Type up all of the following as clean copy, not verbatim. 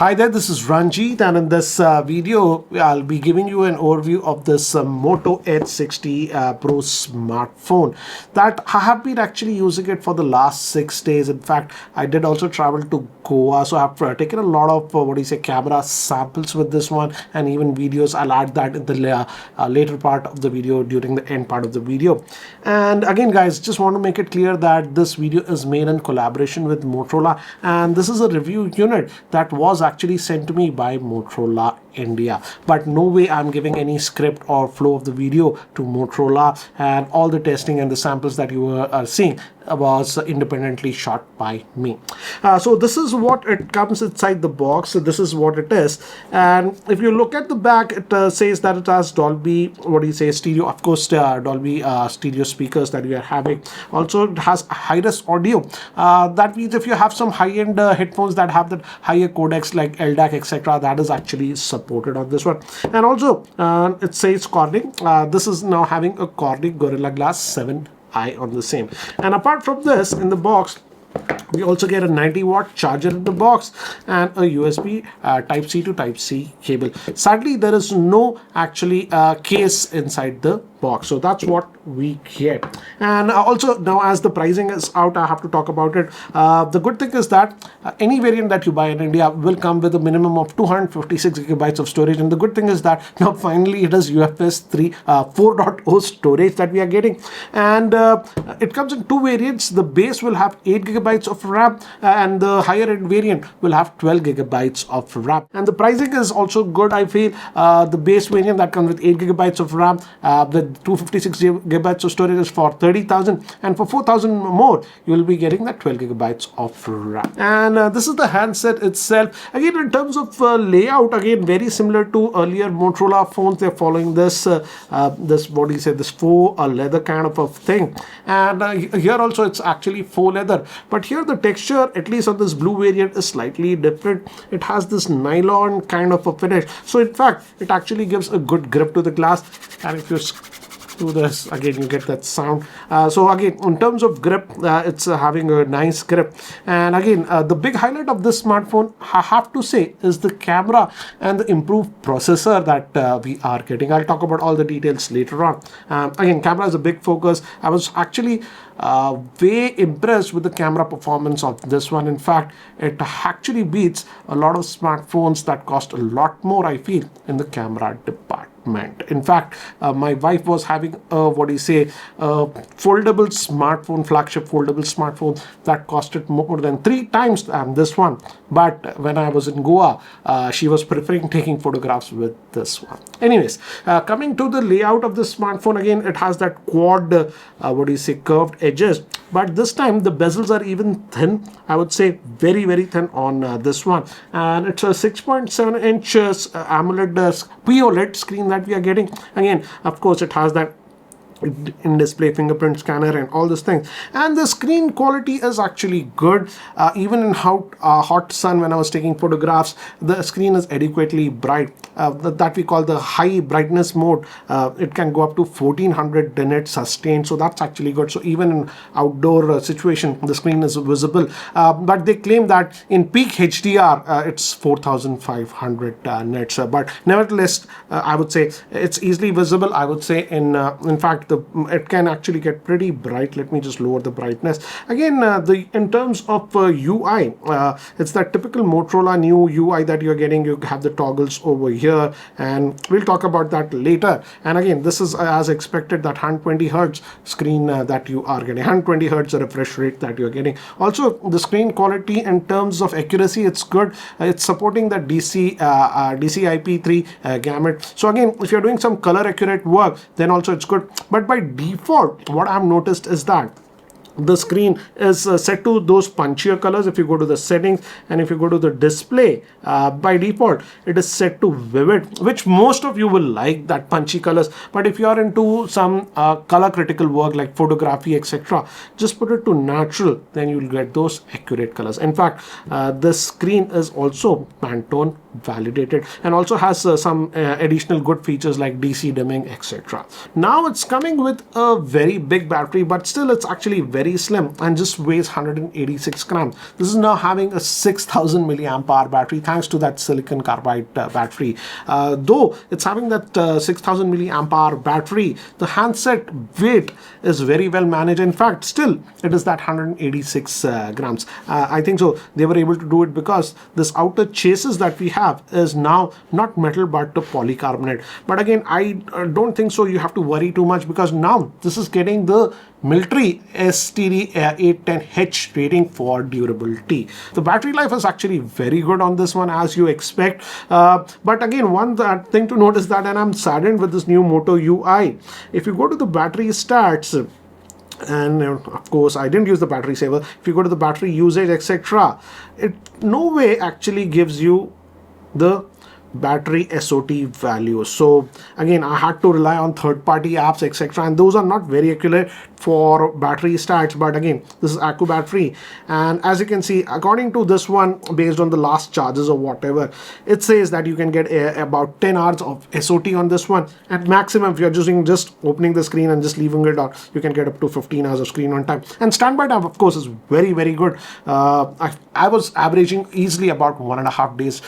Hi there, this is Ranjit, and in this video I'll be giving you an overview of this Moto Edge 60 Pro smartphone that I have been actually using it for the last 6 days. In fact, I did also travel to Goa, so I've taken a lot of camera samples with this one, and even videos. I'll add that in the later part of the video, during the end part of the video. And again guys, just want to make it clear that this video is made in collaboration with Motorola, and this is a review unit that was actually sent to me by Motorola India, but no way I'm giving any script or flow of the video to Motorola, and all the testing and the samples that you are seeing was independently shot by me. So this is what it comes inside the box. So this is what it is, and if you look at the back, it says that it has Dolby stereo, of course, Dolby stereo speakers that we are having. Also it has high-res audio. That means if you have some high-end headphones that have that higher codecs like LDAC etc., that is actually supported on this one. And also it says Corning. This is now having a Corning Gorilla Glass 7i on the same. And apart from this, in the box we also get a 90-watt charger in the box and a USB Type-C to Type-C cable. Sadly, there is no actually case inside the box, so that's what we get. And also now, as the pricing is out, I have to talk about it. The good thing is that any variant that you buy in India will come with a minimum of 256 gigabytes of storage, and the good thing is that now finally it is UFS 4.0 storage that we are getting, and it comes in two variants. The base will have 8 gigabytes of RAM, and the higher end variant will have 12 gigabytes of RAM. And the pricing is also good, I feel. The base variant that comes with 8 gigabytes of RAM with 256 gigabytes of storage is for 30,000, and for 4,000 more you will be getting that 12 gigabytes of RAM. And this is the handset itself. Again, in terms of layout, again very similar to earlier Motorola phones. They're following this this faux leather kind of a thing, and here also it's actually faux leather, but here the texture, at least on this blue variant, is slightly different. It has this nylon kind of a finish, so in fact it actually gives a good grip to the glass. And if you do this again, you get that sound. So again, in terms of grip, it's having a nice grip. And again, the big highlight of this smartphone, I have to say, is the camera and the improved processor that we are getting. I'll talk about all the details later on. Again, camera is a big focus. I was actually way impressed with the camera performance of this one. In fact, it actually beats a lot of smartphones that cost a lot more, I feel, in the camera department. In fact, my wife was having a foldable smartphone, flagship foldable smartphone that costed more than 3 times this one. But when I was in Goa, she was preferring taking photographs with this one. Anyways, coming to the layout of the smartphone, again it has that quad curved edges, but this time the bezels are even thin. I would say very thin on this one, and it's a 6.7 inch AMOLED POLED screen that we are getting. Again, of course, it has that in-display fingerprint scanner and all these things, and the screen quality is actually good. Even in hot sun, when I was taking photographs, the screen is adequately bright. That we call the high brightness mode. It can go up to 1400 nits sustained, so that's actually good. So even in outdoor situation, the screen is visible. But they claim that in peak HDR, it's 4500 nits. But nevertheless, I would say it's easily visible. I would say in fact, it can actually get pretty bright. Let me just lower the brightness. Again, in terms of UI, it's that typical Motorola new UI that you're getting. You have the toggles over here, and we'll talk about that later. And again, this is as expected, that 120 hertz screen that you are getting, 120 hertz refresh rate that you're getting. Also, the screen quality in terms of accuracy, it's good. It's supporting the DCI-P3 gamut. So again, if you're doing some color accurate work, then also it's good. But by default, what I've noticed is that the screen is set to those punchier colors. If you go to the settings and if you go to the display, by default it is set to vivid, which most of you will like that punchy colors. But if you are into some color critical work like photography etc., just put it to natural, then you will get those accurate colors. In fact, the screen is also Pantone validated and also has some additional good features like DC dimming etc. Now it's coming with a very big battery, but still it's actually very very slim and just weighs 186 grams. This is now having a 6000 milliamp hour battery thanks to that silicon carbide battery. Though it's having that 6000 milliamp hour battery, the handset weight is very well managed. In fact, still it is that 186 grams. I think so they were able to do it because this outer chases that we have is now not metal but polycarbonate. But again, I don't think so you have to worry too much, because now this is getting the military STD 810H rating for durability. The battery life is actually very good on this one, as you expect. But again, one thing to note is that, and I'm saddened with this new Moto UI, if you go to the battery stats, and of course I didn't use the battery saver, if you go to the battery usage, etc., it no way actually gives you the battery SOT value. So again, I had to rely on third-party apps, etc., and those are not very accurate for battery stats. But again, this is Accu battery, and as you can see, according to this one, based on the last charges or whatever, it says that you can get about 10 hours of SOT on this one. At maximum, if you're just opening the screen and just leaving it out, you can get up to 15 hours of screen on time. And standby time, of course, is very, very good. I was averaging easily about 1.5 days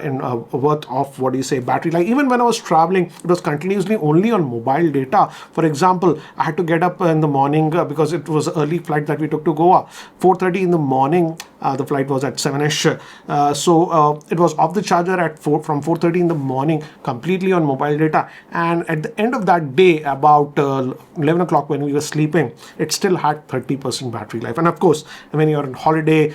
in worth of, what do you say, battery life. Even when I was traveling, it was continuously only on mobile data. For example, I had to get up in the morning because it was early flight that we took to Goa. 4:30 in the morning, the flight was at 7ish. So it was off the charger at from 4:30 in the morning, completely on mobile data. And at the end of that day, about 11 o'clock when we were sleeping, it still had 30% battery life. And of course, when you're on holiday,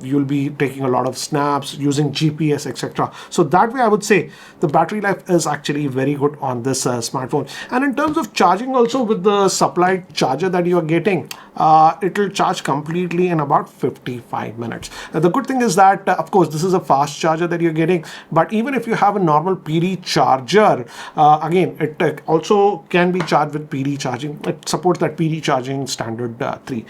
you'll be taking a lot of snaps, using GPS, etc. So that way, I would say the battery life is actually very good on this smartphone. And in terms of charging also, with the supplied charger that you are getting, it will charge completely in about 55 minutes. The good thing is that, of course, this is a fast charger that you're getting, but even if you have a normal PD charger, again, it also can be charged with PD charging. It supports that PD charging standard 3.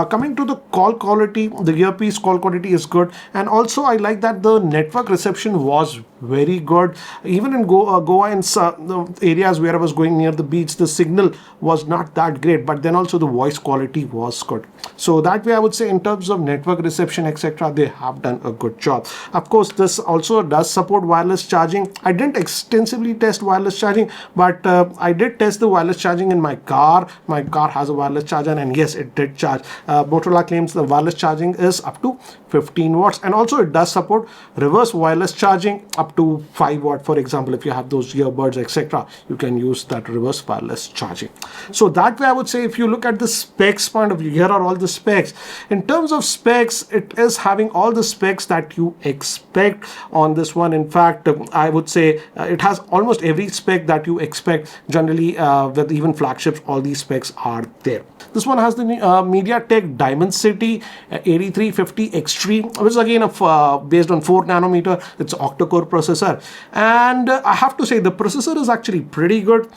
Coming to the call quality, the earpiece call quality is good, and also I like that the network reception was very good. Even in Goa, in the areas where I was going near the beach, the signal was not that great, but then also the voice quality was good. So that way, I would say in terms of network reception, etc., they have done a good job. Of course, this also does support wireless charging. I didn't extensively test wireless charging, but I did test the wireless charging in my car. My car has a wireless charger, and yes, it did charge. Motorola claims the wireless charging is up to 15 watts, and also it does support reverse wireless charging up to 5 watt. For example, if you have those earbuds, etc., you can use that reverse wireless charging. So that way, I would say, if you look at the specs point of view, here are all the specs. In terms of specs, it is having all the specs that you expect on this one. In fact, I would say it has almost every spec that you expect. Generally, with even flagships, all these specs are there. This one has the MediaTek Dimensity 8350 Extreme, which is again based on 4 nanometer. It's octa-core processor, and I have to say the processor is actually pretty good.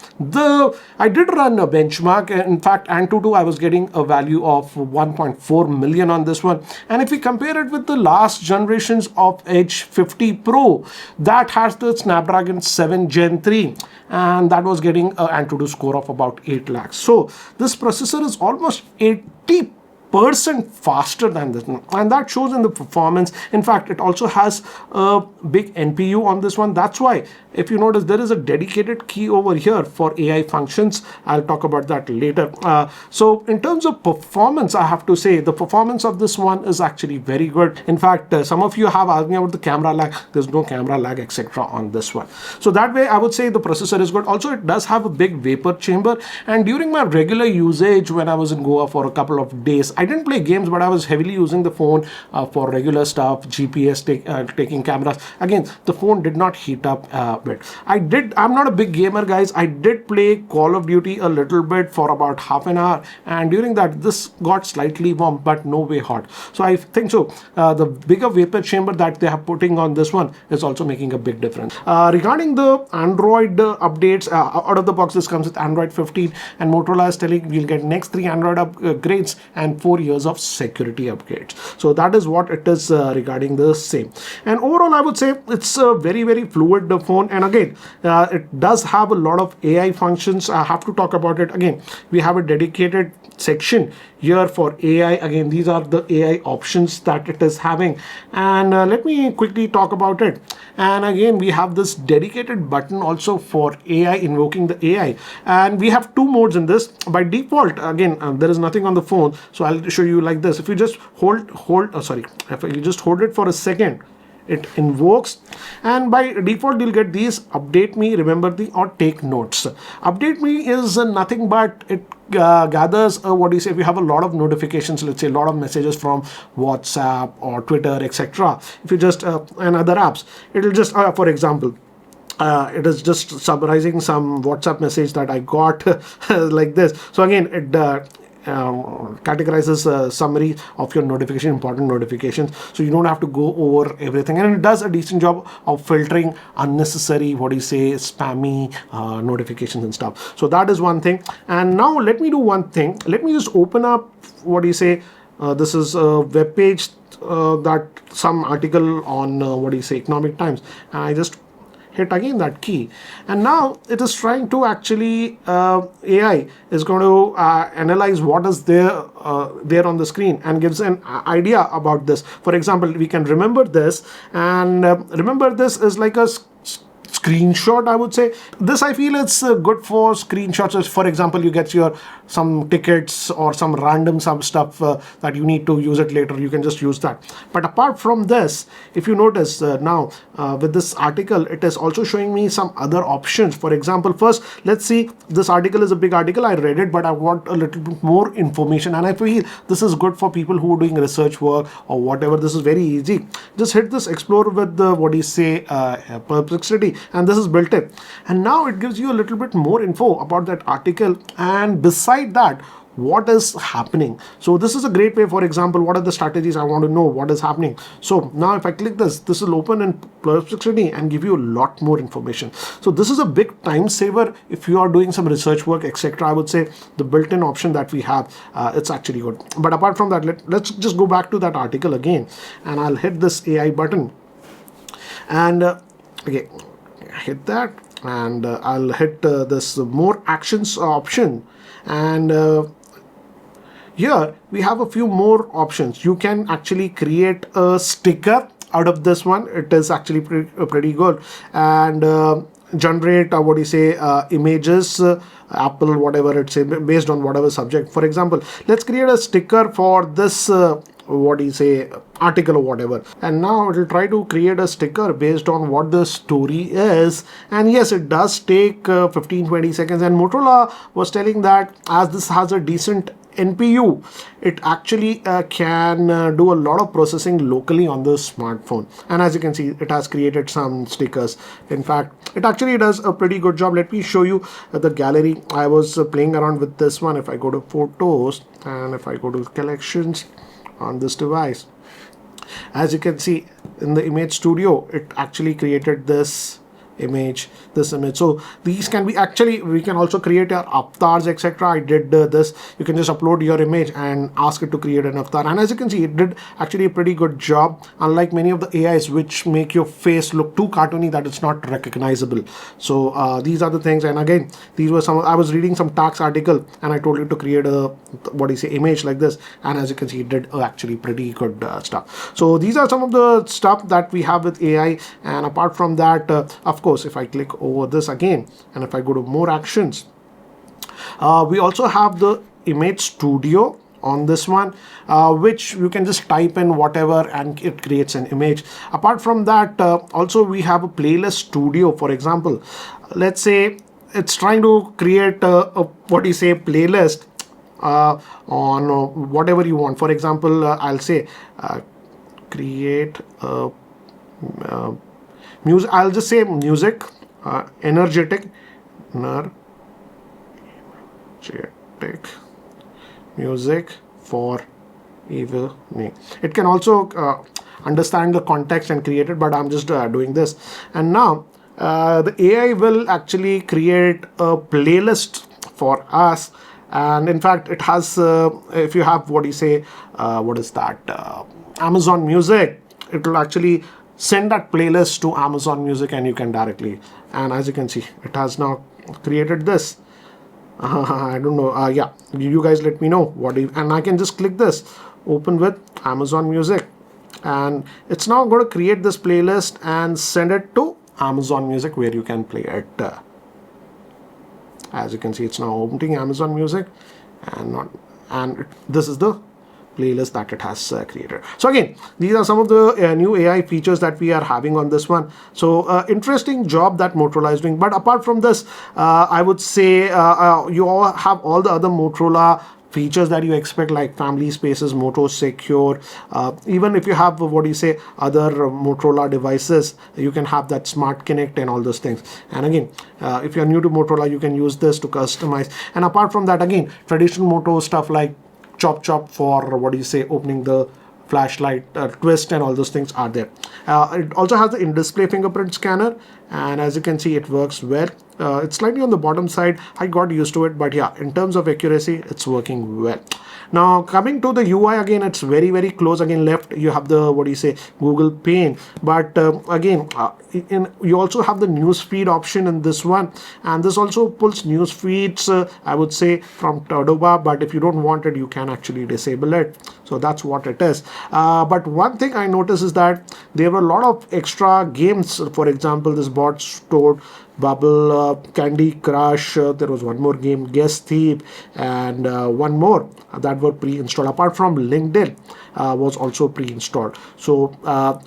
I did run a benchmark. In fact, Antutu, I was getting a value of 1.4 million on this one, and if we compare it with the last generations of Edge 50 Pro, that has the Snapdragon 7 Gen 3, and that was getting an Antutu score of about 8 lakhs. So this processor is almost 80% faster than this, and that shows in the performance. In fact, it also has a big NPU on this one. That's why, if you notice, there is a dedicated key over here for AI functions. I'll talk about that later. So in terms of performance, I have to say the performance of this one is actually very good. In fact, some of you have asked me about the camera lag. There's no camera lag, etc. on this one. So that way, I would say the processor is good. Also, it does have a big vapor chamber, and during my regular usage when I was in Goa for a couple of days, I didn't play games, but I was heavily using the phone for regular stuff, GPS, taking cameras. Again, the phone did not heat up bit. I'm not a big gamer, guys. I did play Call of Duty a little bit for about half an hour, and during that, this got slightly warm, but no way hot. So I think so. The bigger vapor chamber that they are putting on this one is also making a big difference. Regarding the Android updates, out of the box, this comes with Android 15, and Motorola is telling we'll get next 3 Android upgrades and 4 years of security upgrades. So that is what it is regarding the same. And overall, I would say it's a very, very fluid phone. And again, it does have a lot of AI functions. I have to talk about it. Again, we have a dedicated section here for AI. Again, these are the AI options that it is having, and let me quickly talk about it. And again, we have this dedicated button also for AI, invoking the AI, and we have two modes in this. By default, again, there is nothing on the phone, so I'll show you like this. If you just if you just hold it for a second, it invokes, and by default you'll get these: update me, remember me, or take notes. Update me is nothing but it gathers if you have a lot of notifications, let's say a lot of messages from WhatsApp or Twitter, etc. If you just and other apps, it'll just for example, it is just summarizing some WhatsApp message that I got like this. So again, it categorizes a summary of your notification, important notifications, so you don't have to go over everything, and it does a decent job of filtering unnecessary spammy notifications and stuff. So that is one thing. And now let me do one thing. Let me just open up this is a web page that some article on Economic Times, and I just hit again that key, and now it is trying to actually AI is going to analyze what is there on the screen and gives an idea about this. For example, we can remember this, and remember this is like a screenshot, I would say. This, I feel, it's good for screenshots. For example, you get some tickets or some random stuff that you need to use it later, you can just use that. But apart from this, if you notice now with this article, it is also showing me some other options. For example, first let's see, this article is a big article, I read it, but I want a little bit more information, and I feel this is good for people who are doing research work or whatever. This is very easy. Just hit this explore with the perplexity, and this is built in, and now it gives you a little bit more info about that article, and beside that, what is happening. So this is a great way. For example, what are the strategies? I want to know what is happening. So now if I click this will open in Perplexity and give you a lot more information. So this is a big time saver if you are doing some research work, etc. I would say the built-in option that we have, it's actually good. But apart from that, let's just go back to that article again, and I'll hit this AI button, and okay, hit that, and I'll hit this more actions option, and here we have a few more options. You can actually create a sticker out of this one. It is actually pretty good, and generate images, Apple, whatever it's based on whatever subject. For example, let's create a sticker for this article or whatever, and now it will try to create a sticker based on what the story is. And yes, it does take 15-20 seconds, and Motorola was telling that as this has a decent NPU, it actually can do a lot of processing locally on the smartphone. And as you can see, it has created some stickers. In fact, it actually does a pretty good job. Let me show you the gallery. I was playing around with this one. If I go to photos and if I go to collections on this device, as you can see in the image studio, it actually created this image. So these can be we can also create our avatars, etc. I did this. You can just upload your image and ask it to create an avatar, and as you can see, it did actually a pretty good job, unlike many of the AIs which make your face look too cartoony that it's not recognizable. So these are the things. And again, these were I was reading some tax article, and I told it to create a image like this, and as you can see, it did actually pretty good stuff. So these are some of the stuff that we have with AI. And apart from that, of course, if I click over this again, and if I go to more actions, we also have the image studio on this one, which you can just type in whatever and it creates an image. Apart from that, also we have a playlist studio. For example, let's say it's trying to create a playlist on whatever you want. For example, I'll say create a music. I'll just say music, energetic music for evening. It can also understand the context and create it, but I'm just doing this. And now the AI will actually create a playlist for us. And in fact, it has if you have Amazon Music, it will actually send that playlist to Amazon Music, and you can directly, and as you can see, it has now created this. I don't know. Yeah, you guys let me know what you, and I can just click this, open with Amazon Music, and it's now going to create this playlist and send it to Amazon Music where you can play it. As you can see, it's now opening Amazon Music, and not, and this is the playlist that it has created. So again, these are some of the new AI features that we are having on this one. So interesting job that Motorola is doing. But apart from this, I would say you all have all the other Motorola features that you expect, like family spaces, Moto Secure. Even if you have other Motorola devices, you can have that Smart Connect and all those things. And again, if you're new to Motorola, you can use this to customize. And apart from that, again, traditional Moto stuff like chop for opening the flashlight twist and all those things are there. It also has the in-display fingerprint scanner, and as you can see, it works well. It's slightly on the bottom side. I got used to it, but yeah, in terms of accuracy, it's working well. Now coming to the UI, again, it's very close. Again, left you have the Google pane, but again, you also have the news feed option in this one, and this also pulls news feeds I would say from Todoba, but if you don't want it, you can actually disable it. So that's what it is. But one thing I noticed is that there were a lot of extra games. For example, this bot stored Bubble, Candy Crush, there was one more game, Guess Thief, and one more that were pre-installed. Apart from LinkedIn was also pre-installed. So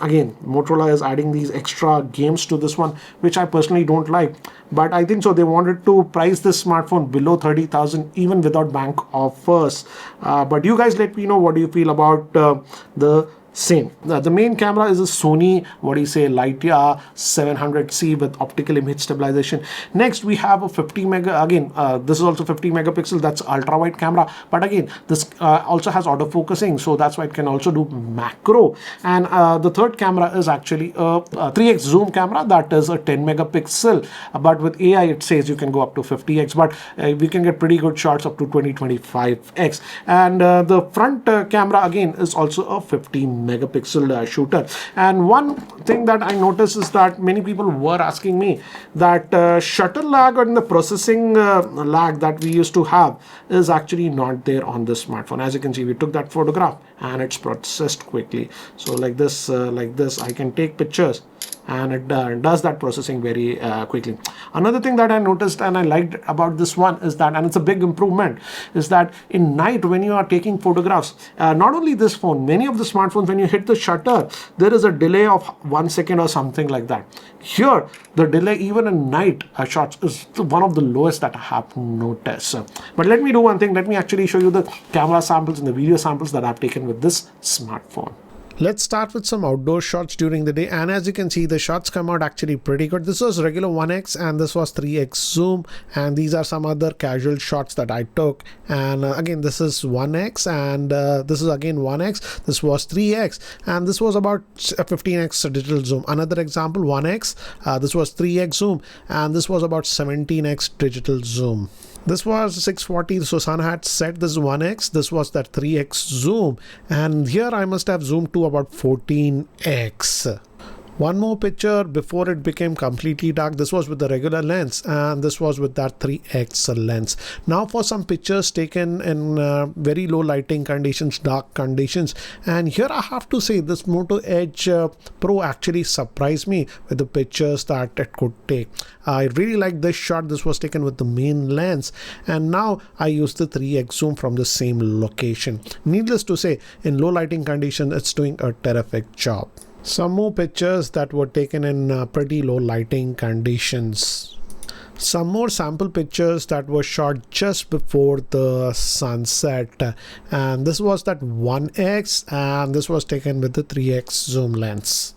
again, Motorola is adding these extra games to this one, which I personally don't like. But I think so they wanted to price this smartphone below 30,000 even without bank offers. But you guys let me know what do you feel about the same. The main camera is a Sony Lightyear 700C with optical image stabilization. Next we have a 50 mega, again this is also 50 megapixel, that's ultra wide camera, but again this also has autofocusing, so that's why it can also do macro. And the third camera is actually a 3x zoom camera, that is a 10 megapixel, but with AI it says you can go up to 50x, but we can get pretty good shots up to 20-25x. And the front camera again is also a 50 megapixel shooter. And one thing that I noticed is that many people were asking me that shutter lag and the processing lag that we used to have is actually not there on this smartphone. As you can see, we took that photograph and it's processed quickly. So like this I can take pictures and it does that processing very quickly. Another thing that I noticed and I liked about this one is that, and it's a big improvement, is that in night when you are taking photographs, not only this phone, many of the smartphones, when you hit the shutter, there is a delay of 1 second or something like that. Here, the delay even in night shots is one of the lowest that I have noticed. But let me do one thing. Let me actually show you the camera samples and the video samples that I've taken with this smartphone. Let's start with some outdoor shots during the day, and as you can see, the shots come out actually pretty good. This was regular 1x and this was 3x zoom, and these are some other casual shots that I took. And again, this is 1x and this is again 1x, this was 3x, and this was about 15x digital zoom. Another example, 1x, this was 3x zoom, and this was about 17x digital zoom. This was 640, so Sun had set this 1x, this was that 3x zoom, and here I must have zoomed to about 14x. One more picture before it became completely dark. This was with the regular lens and this was with that 3x lens. Now for some pictures taken in very low lighting conditions, dark conditions, and here I have to say this Moto Edge Pro actually surprised me with the pictures that it could take. I really like this shot. This was taken with the main lens, and now I use the 3x zoom from the same location. Needless to say, in low lighting conditions, it's doing a terrific job. Some more pictures that were taken in pretty low lighting conditions. Some more sample pictures that were shot just before the sunset, and this was that 1x and this was taken with the 3x zoom lens.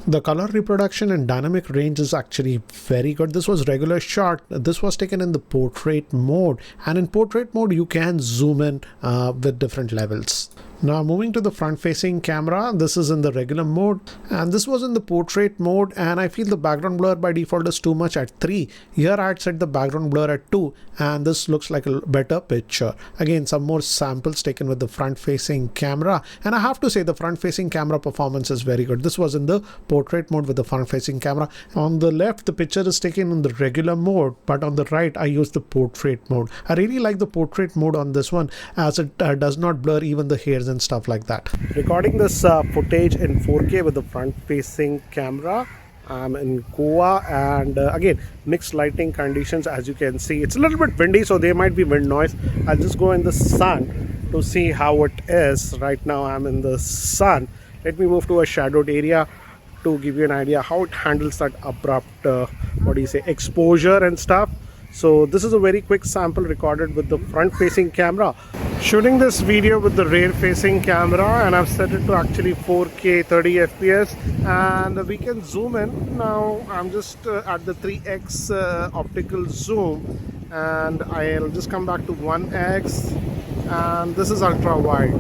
The color reproduction and dynamic range is actually very good. This was regular shot. This was taken in the portrait mode, and in portrait mode you can zoom in with different levels. Now moving to the front facing camera, this is in the regular mode and this was in the portrait mode, and I feel the background blur by default is too much at 3. Here I had set the background blur at 2 and this looks like a better picture. Again, some more samples taken with the front facing camera, and I have to say the front facing camera performance is very good. This was in the portrait mode with the front facing camera. On the left the picture is taken in the regular mode, but on the right I used the portrait mode. I really like the portrait mode on this one as it does not blur even the hairs and stuff like that. Recording this footage in 4K with the front facing camera. I'm in Goa, and again mixed lighting conditions. As you can see, it's a little bit windy, so there might be wind noise. I'll just go in the sun to see how it is. Right now I'm in the sun. Let me move to a shadowed area to give you an idea how it handles that abrupt exposure and stuff. So this is a very quick sample recorded with the front facing camera. Shooting this video with the rear facing camera, and I've set it to actually 4K 30 FPS, and we can zoom in. Now I'm just at the 3x optical zoom, and I'll just come back to 1x, and this is ultra wide,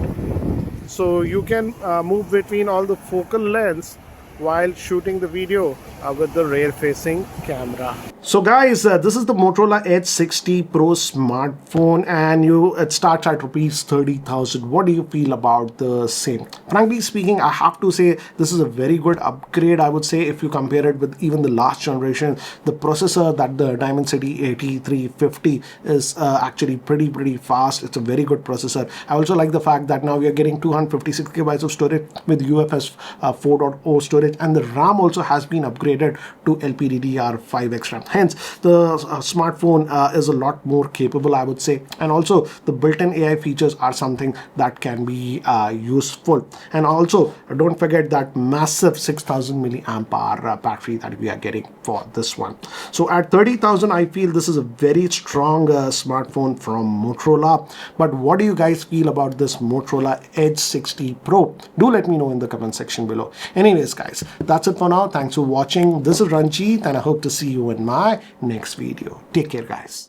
so you can move between all the focal lengths while shooting the video with the rear facing camera. So guys, this is the Motorola Edge 60 Pro smartphone, and it starts at rupees 30,000. What do you feel about the same? Frankly speaking, I have to say this is a very good upgrade. I would say if you compare it with even the last generation, the processor, that the Dimensity 8350 is actually pretty fast. It's a very good processor. I also like the fact that now we are getting 256 GB of storage with UFS 4.0 storage, and the RAM also has been upgraded to LPDDR5x RAM. Hence, the smartphone is a lot more capable, I would say, and also the built-in AI features are something that can be useful. And also, don't forget that massive 6000 milliamp hour battery that we are getting for this one. So at 30,000, I feel this is a very strong smartphone from Motorola. But what do you guys feel about this Motorola Edge 60 Pro? Do let me know in the comment section below. Anyways, guys, that's it for now. Thanks for watching. This is Ranjit, and I hope to see you in my next video. Take care, guys.